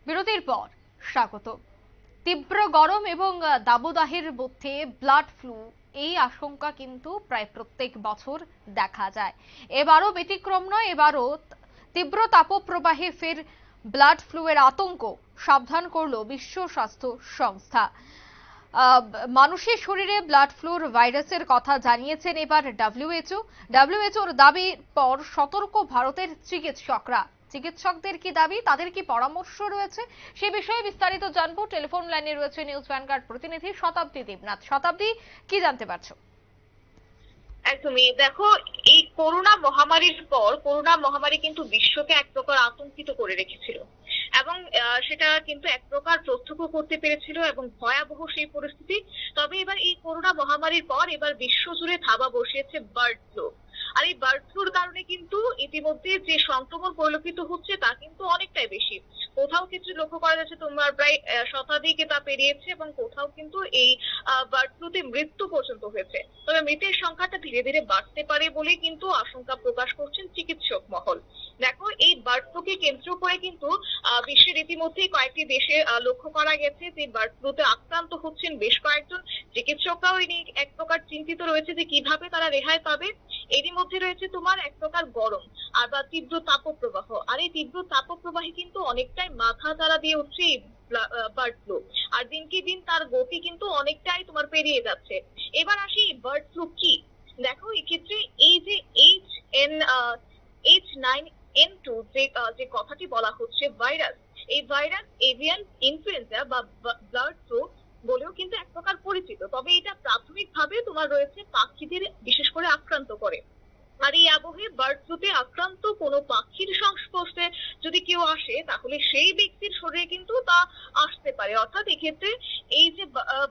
বিরতির পর স্বাগত। তীব্র গরম এবং দাবদাহের মধ্যে ব্লাড ফ্লু এই আশঙ্কা কিন্তু প্রায় প্রত্যেক বছর দেখা যায়। এবারও ব্যতিক্রম নয়, এবারও তীব্র তাপপ্রবাহে ফের ব্লাড ফ্লু এর আতঙ্ক। সাবধান করলো বিশ্ব স্বাস্থ্য সংস্থা। মানুষের শরীরে ব্লাড ফ্লুর ভাইরাসের কথা জানিয়েছেন এবার ডব্লিউএইচওর দাবির পর সতর্ক ভারতের চিকিৎসকদের কি দাবি, তাদের কি পরামর্শ রয়েছে, সে বিষয়ে বিস্তারিত জানবো। টেলিফোন লাইনে রয়েছে নিউজ ভ্যানগার্ড প্রতিনিধি শতাব্দী দেবনাথ। শতাব্দী, কি জানতে পারছো? একদমই দেখো, এই করোনা মহামারী কিন্তু বিশ্বকে এক প্রকার আতঙ্কিত করে রেখেছিল এবং সেটা কিন্তু এক প্রকার প্রত্যক্ষ করতে পেরেছিল এবং ভয়াবহ সেই পরিস্থিতি। তবে এবার এই করোনা মহামারীর পর এবার বিশ্ব জুড়ে থাবা বসিয়েছে বার্ড ফ্লু। আর এই বার্ড ফ্লুর কারণে কিন্তু ইতিমধ্যে যে সংক্রমণ পরিলক্ষিত হচ্ছে তা কিন্তু অনেকটাই বেশি। কোথাও ক্ষেত্রে লক্ষ্য করা যাচ্ছে তোমার প্রায় শতাধিকে তা পেরিয়েছে এবং কোথাও কিন্তু এই বার্ড ফ্লুতে মৃত্যু পর্যন্ত হয়েছে। তবে মৃতের সংখ্যাটা ধীরে ধীরে বাড়তে পারে বলে কিন্তু আশঙ্কা প্রকাশ করছেন চিকিৎসক মহল। দেখো, এই বার্ড ফ্লুকে কেন্দ্র করে কিন্তু বিশ্বের ইতিমধ্যেই কয়েকটি দেশে লক্ষ্য করা গেছে যে বার্ড ফ্লুতে আক্রান্ত হচ্ছেন বেশ কয়েকজন। চিকিৎসকরাও এই নিয়ে এক প্রকার চিন্তিত রয়েছে যে কিভাবে তারা রেহাই পাবে। এরই মধ্যে রয়েছে তোমার এক প্রকার গরম আর বা তীব্র তাপপ্রবাহ। আর এই তীব্র তাপপ্রবাহে কিন্তু অনেকটাই মাথা চারা দিয়ে উঠছে এই বার্ড ফ্লু। আর দিনকে দিন তার গতি কিন্তু অনেকটাই তোমার পেরিয়ে যাচ্ছে। এবার আসি বার্ড ফ্লু কি। দেখো, এক্ষেত্রে এই যে H9N2 যে কথাটি বলা হচ্ছে ভাইরাস, এই ভাইরাস এভিয়ান ইনফ্লুয়েঞ্জা বা বার্ড ফ্লু বলেও কিন্তু এক প্রকার পরিচিত। তবে এটা প্রাথমিকভাবে তোমার রয়েছে পাখিদের বিশেষ করে আক্রান্ত করে। আর এই আবহে বার্ড ফ্লুতে আক্রান্ত কোনো পাখির সংস্পর্শে যদি কেউ আসে তাহলে সেই ব্যক্তির শরীরে কিন্তু তা আসতে পারে। অর্থাৎ এক্ষেত্রে এই যে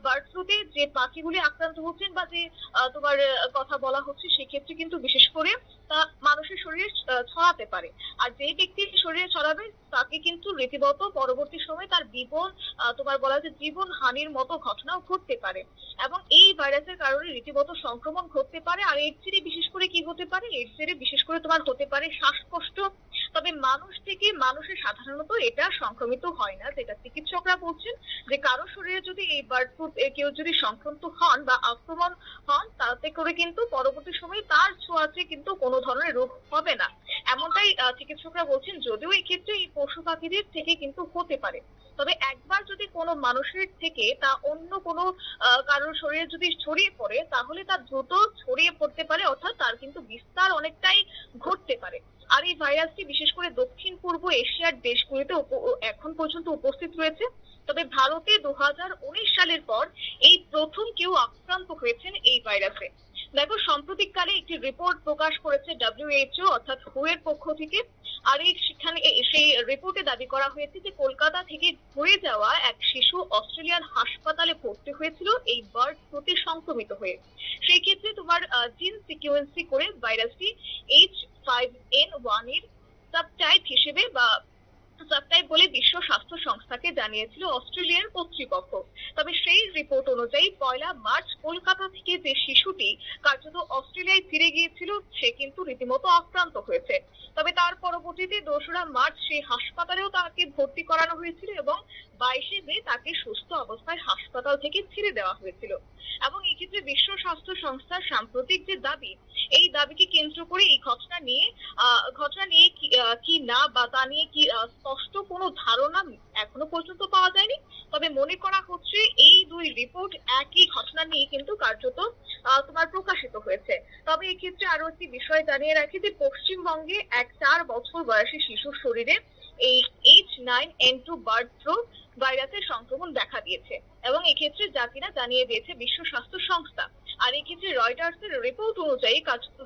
বার্ড ফ্লুতে যে পাখিগুলি আক্রান্ত হচ্ছেন বা যে তোমার কথা বলা হচ্ছে সেক্ষেত্রে কিন্তু বিশেষ করে তা মানুষের শরীরে ছড়াতে পারে। আর যে ব্যক্তির শরীরে ছড়াবে তাকে কিন্তু রীতিমতো পরবর্তী সময় তার তোমার বলা যে জীবন হানির মতো ঘটনাও ঘটতে পারে। এবং এই ভাইরাসের কারণে রীতিমতো সংক্রমণ ঘটতে পারে। আর এর চেয়ে বিশেষ করে কি হতে পারে, এর চেয়ে বিশেষ করে তোমার হতে পারে শ্বাসকষ্ট। তবে মানুষ থেকে মানুষে সাধারণত এটা সংক্রমিত হয় না, যেটা চিকিৎসকরা বলছেন যে কারো শরীরে যদি এই বার্ড ফ্লু কেউ যদি সংক্রান্ত হন বা আক্রমণ হন তাতে করে কিন্তু পরবর্তী সময়ে তার ছোঁয়াচে কিন্তু কোনো ধরনের রোগ হবে না, এমনটাই চিকিৎসকরা বলছেন। যদিও এই ক্ষেত্রে এই পশু পাখিদের থেকে কিন্তু হতে পারে। তবে একবার যদি কোনো মানুষের থেকে তা অন্য কোনো কারোর শরীরে যদি ছড়িয়ে পড়ে তাহলে তা দ্রুত ছড়িয়ে পড়তে পারে, অর্থাৎ তার কিন্তু বিস্তার অনেকটাই ঘটতে পারে। আর এই ভাইরাসটি বিশেষ করে দক্ষিণ পূর্ব এশিয়ার দেশগুলিতে এখন পর্যন্ত উপস্থিত রয়েছে। তবে ভারতে 2019 সালের পর এই প্রথম কেউ আক্রান্ত হয়েছেন এই ভাইরাসে। দেখো, সাম্প্রতিককালে একটি রিপোর্ট প্রকাশ করেছে ডব্লিউএইচও অর্থাৎ হু এর পক্ষ থেকে। আর সেই রিপোর্টে দাবি করা হয়েছে যে কলকাতা থেকে ঘুরে যাওয়া এক শিশু অস্ট্রেলিয়ার হাসপাতালে ভর্তি হয়েছিল এই বার্ড ফ্লুতে সংক্রমিত হয়ে। সেই ক্ষেত্রে তোমার জিন সিকুয়েন্সি করে ভাইরাসটি H5N1 এর সাবটাইপ হিসেবে বা সাবটাইপ বলে বিশ্ব স্বাস্থ্য সংস্থাকে জানিয়েছিল অস্ট্রেলিয়ার কর্তৃপক্ষ। তবে সেই রিপোর্ট অনুযায়ী 1 মার্চ কলকাতা থেকে যে শিশুটি কার্যত অস্ট্রেলিয়ায় ফিরে গিয়েছিল সে কিন্তু রীতিমতো আক্রান্ত হয়েছে। তবে তার পরবর্তীতে 2রা মার্চ সেই হাসপাতালেও তাকে ভর্তি করানো হয়েছিল এবং 22শে মে তাকে সুস্থ অবস্থায় হাসপাতাল থেকে ছেড়ে দেওয়া হয়েছিল। এবং এক্ষেত্রে বিশ্ব স্বাস্থ্য সংস্থার সাম্প্রতিক যে দাবি, এই দাবিকে কেন্দ্র করে এই ঘটনা নিয়ে কি না বা তা নিয়ে কি স্পষ্ট কোনো ধারণা এখনো পর্যন্ত পাওয়া যায়নি। তবে মনে করা হচ্ছে এই দুই রিপোর্ট একই ঘটনা নিয়ে কিন্তু কার্যত তোমার প্রকাশিত হয়েছে। তবে এক্ষেত্রে আরো একটি বিষয় জানিয়ে রাখি যে পশ্চিমবঙ্গে এক 4 বছর বয়সী শিশুর শরীরে এই H9N2 বার্ড ফ্লু ভাইরাসের সংক্রমণ দেখা দিয়েছে এবং এক্ষেত্রে যা কিনা জানিয়ে দিয়েছে বিশ্ব স্বাস্থ্য সংস্থা। আর এক্ষেত্রে রয়টার্সের রিপোর্ট অনুযায়ী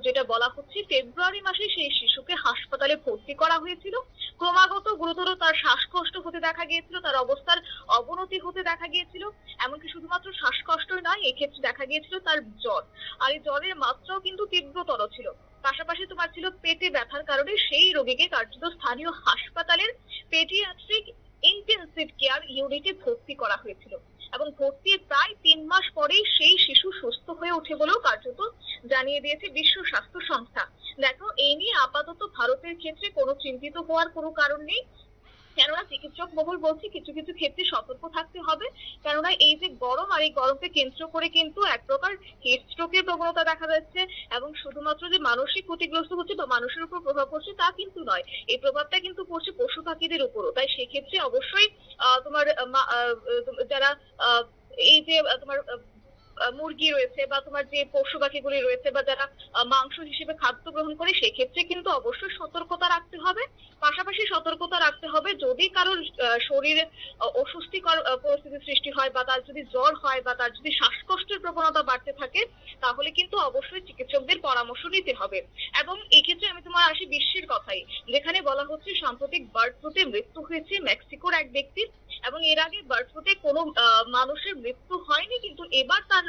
যেটা বলা হচ্ছে, ফেব্রুয়ারি মাসে সেই শিশুকে হাসপাতালে ভর্তি করা হয়েছিল। ক্রমাগত গুরুতর তার শ্বাসকষ্ট হতে দেখা গিয়েছিল, তার অবস্থার অবনতি হতে দেখা গিয়েছিল। এমনকি শুধুমাত্র শ্বাসকষ্টই নয়, এক্ষেত্রে দেখা গিয়েছিল তার জ্বর। আর এই জ্বরের মাত্রাও কিন্তু তীব্রতর ছিল। পাশাপাশি তোমার ছিল পেটে ব্যথার কারণে সেই রোগীকে কার্যত স্থানীয় হাসপাতালের পেডিয়াট্রিক ইন্টেনসিভ কেয়ার ইউনিটে ভর্তি করা হয়েছিল এবং ভর্তির প্রায় 3 মাস পরেই সেই শিশু সুস্থ হয়ে ওঠে বলেও কার্যত জানিয়ে দিয়েছে বিশ্ব স্বাস্থ্য সংস্থা। দেখো, এই নিয়ে আপাতত ভারতের ক্ষেত্রে কোনো চিন্তিত হওয়ার কোনো কারণ নেই। কেননা চিকিৎসক মহল বলছে কিছু কিছু ক্ষেত্রে সতর্ক থাকতে হবে, কেননা এই যে গরম আর এই গরমকে কেন্দ্র করে কিন্তু এক প্রকার হিট স্ট্রোকের প্রবণতা দেখা যাচ্ছে। এবং শুধুমাত্র যে মানসিক ক্ষতিগ্রস্ত হচ্ছে বা মানুষের উপর প্রভাব পড়ছে তা কিন্তু নয়, এই প্রভাবটা কিন্তু পড়ছে পশু পাখিদের উপরও। তাই সেক্ষেত্রে অবশ্যই তোমার যারা এই যে তোমার মুরগি রয়েছে বা তোমার যে পশু পাখিগুলি রয়েছে বা যারা মাংস হিসেবে খাদ্য গ্রহণ করে, সেক্ষেত্রে কিন্তু অবশ্যই সতর্কতা রাখতে হবে। পাশাপাশি সতর্কতা রাখতে হবে যদি কারোর শরীরে অস্বস্তিকর পরিস্থিতির সৃষ্টি হয় বা তার যদি জ্বর হয় বা তার যদি শ্বাসকষ্টের প্রবণতা বাড়তে থাকে, তাহলে কিন্তু অবশ্যই চিকিৎসকদের পরামর্শ নিতে হবে। এবং এক্ষেত্রে আমি তোমার আসি বিশ্বের কথাই, যেখানে বলা হচ্ছে সাম্প্রতিক বার্ড ফ্লুতে মৃত্যু হয়েছে মেক্সিকোর এক ব্যক্তির। এবং এর আগে বার্ড ফ্লুতে কোনো মানুষের মৃত্যু হয়নি, কিন্তু এবার তার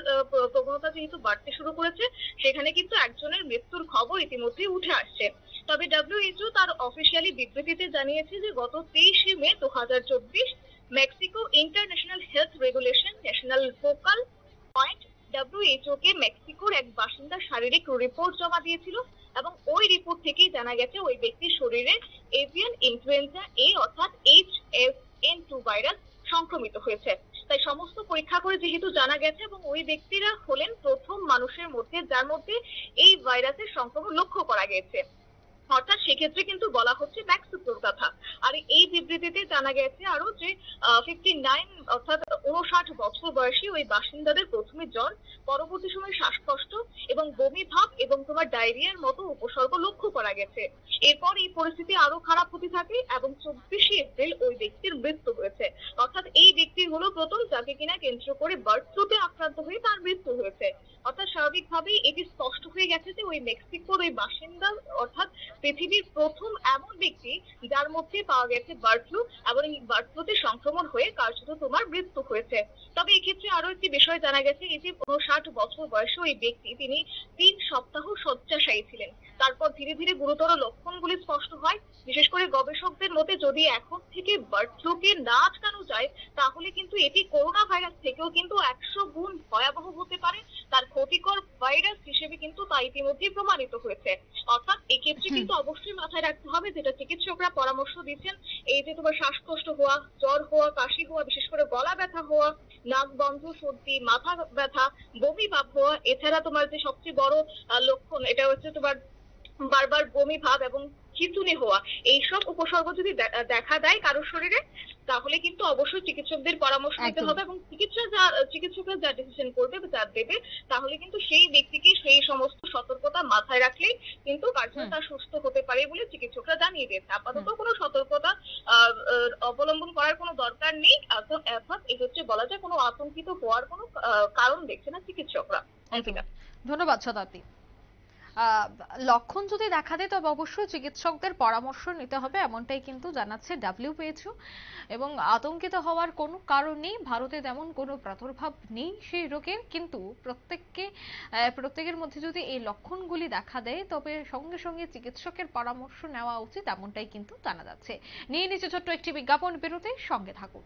প্রবণতা যেহেতু বাড়তে শুরু করেছে, সেখানে কিন্তু একজনের মৃত্যুর খবর ইতিমধ্যেই উঠে আসছে। তবে ডব্লিউএইচও তার অফিসিয়ালি বিবৃতিতে জানিয়েছে যে গত 23শে মে 2024 Mexico International Health Regulation National Focal Point WHO কে মেক্সিকোর এক বাসিন্দা শারীরিক রিপোর্ট জমা দিয়েছিল। এবং ওই রিপোর্ট থেকেই জানা গেছে ওই ব্যক্তির শরীরে এভিয়ান ইনফ্লুয়েঞ্জা এ অর্থাৎ HFN2 ভাইরাস সংক্রমিত হয়েছে। তাই সমস্ত পরীক্ষা করে যেহেতু জানা গেছে এবং ওই ব্যক্তিরা হলেন প্রথম মানুষের মধ্যে যার মধ্যে এই ভাইরাসের সংক্রমণ লক্ষ্য করা গেছে। অর্থাৎ সেক্ষেত্রে কিন্তু বলা হচ্ছে মেক্সিকোর কথা। আর এই বিবৃতিতে জানা গেছে আরো যে 59 অর্থাৎ 59 বছর বয়সী ওই বাসিন্দাদের প্রথমে জ্বর, পরবর্তী সময়ে শ্বাসকষ্ট এবং বমি ভাব এবং তোমার ডায়রিয়ার মতো উপসর্গ লক্ষ্য করা গেছে। এরপর এই পরিস্থিতি আরো খারাপ হতে থাকে এবং 24শে এপ্রিল ওই ব্যক্তির মৃত্যু হয়েছে। অর্থাৎ এই ব্যক্তি হলো প্রথম যাকে কিনা কেন্দ্র করে বার্ড ফ্লুতে আক্রান্ত হয়ে তার মৃত্যু হয়েছে। অর্থাৎ স্বাভাবিকভাবেই এটি স্পষ্ট হয়ে গেছে যে ওই মেক্সিকোর ওই বাসিন্দা অর্থাৎ পৃথিবীর প্রথম এমন ব্যক্তি যার মধ্যে পাওয়া গেছে বার্ড ফ্লু এবং এই বার্ড ফ্লুতে সংক্রমণ হয়ে কার্যত তোমার মৃত্যু হয়েছে। তবে এক্ষেত্রে আরো একটি বিষয় জানা গেছে, এই যে 59 বছর বয়সী ওই ব্যক্তি তিনি 3 সপ্তাহ শয্যাশায়ী ছিলেন। তারপর ধীরে ধীরে গুরুতর লক্ষণগুলি স্পষ্ট হয়। বিশেষ করে গবেষকদের মতে যদি এখন থেকে বার্ড ফ্লুকে না আটকানো যায়, তাহলে কিন্তু এটি করোনা ভাইরাস থেকেও কিন্তু 100 গুণ ভয়াবহ হতে পারে। তার ক্ষতিকর ভাইরাস হিসেবে কিন্তু তা ইতিমধ্যেই প্রমাণিত হয়েছে। অর্থাৎ এক্ষেত্রে কিন্তু অবশ্যই মাথায় রাখতে হবে, যেটা চিকিৎসকরা পরামর্শ দিচ্ছেন, এই যে তোমার শ্বাসকষ্ট হওয়া, জ্বর হওয়া, কাশি হওয়া, বিশেষ করে গলা ব্যথা হওয়া, নাক বন্ধ, সর্দি, মাথা ব্যথা, বমি ভাব হওয়া, এছাড়া তোমার যে সবচেয়ে বড় লক্ষণ এটা হচ্ছে তোমার বারবার বমি ভাব এবং খিঁচুনি হওয়া, এইসব উপসর্গ যদি দেখা দেয় কারোর শরীরে, তাহলে কিন্তু অবশ্যই চিকিৎসকদের পরামর্শ নিতে একদম। হবে। এবং চিকিৎসকরা যা ডিসিশন করবে বা যা দেবে, তাহলে কিন্তু সেই ব্যক্তিকে সেই সমস্ত সতর্কতা মাথায় রাখলেই কিন্তু কার্যত হুম তার সুস্থ হতে পারে বলে চিকিৎসকরা জানিয়ে দিয়েছে। আপাতত হুম কোনো সতর্কতা অবলম্বন করার কোনো দরকার নেই। অর্থাৎ এই হচ্ছে বলা যায় কোনো আতঙ্কিত হওয়ার কোনো কারণ দেখছে না চিকিৎসকরা। একদম। অঙ্কিতা। ধন্যবাদ শতাব্দী। আহ, লক্ষণ যদি দেখা দেয় তবে অবশ্যই চিকিৎসকদের পরামর্শ নিতে হবে, এমনটাই কিন্তু জানাচ্ছে ডাব্লিউএইচও। এবং আতঙ্কিত হওয়ার কোনো কারণ নেই, ভারতে তেমন কোনো প্রাদুর্ভাব নেই সেই রোগের, কিন্তু প্রত্যেকের মধ্যে যদি এই লক্ষণগুলি দেখা দেয় তবে সঙ্গে সঙ্গে চিকিৎসকের পরামর্শ নেওয়া উচিত, এমনটাই কিন্তু জানা যাচ্ছে। নিয়ে নিচ্ছে ছোট্ট একটি বিজ্ঞাপন বিরতি, সঙ্গে থাকুন।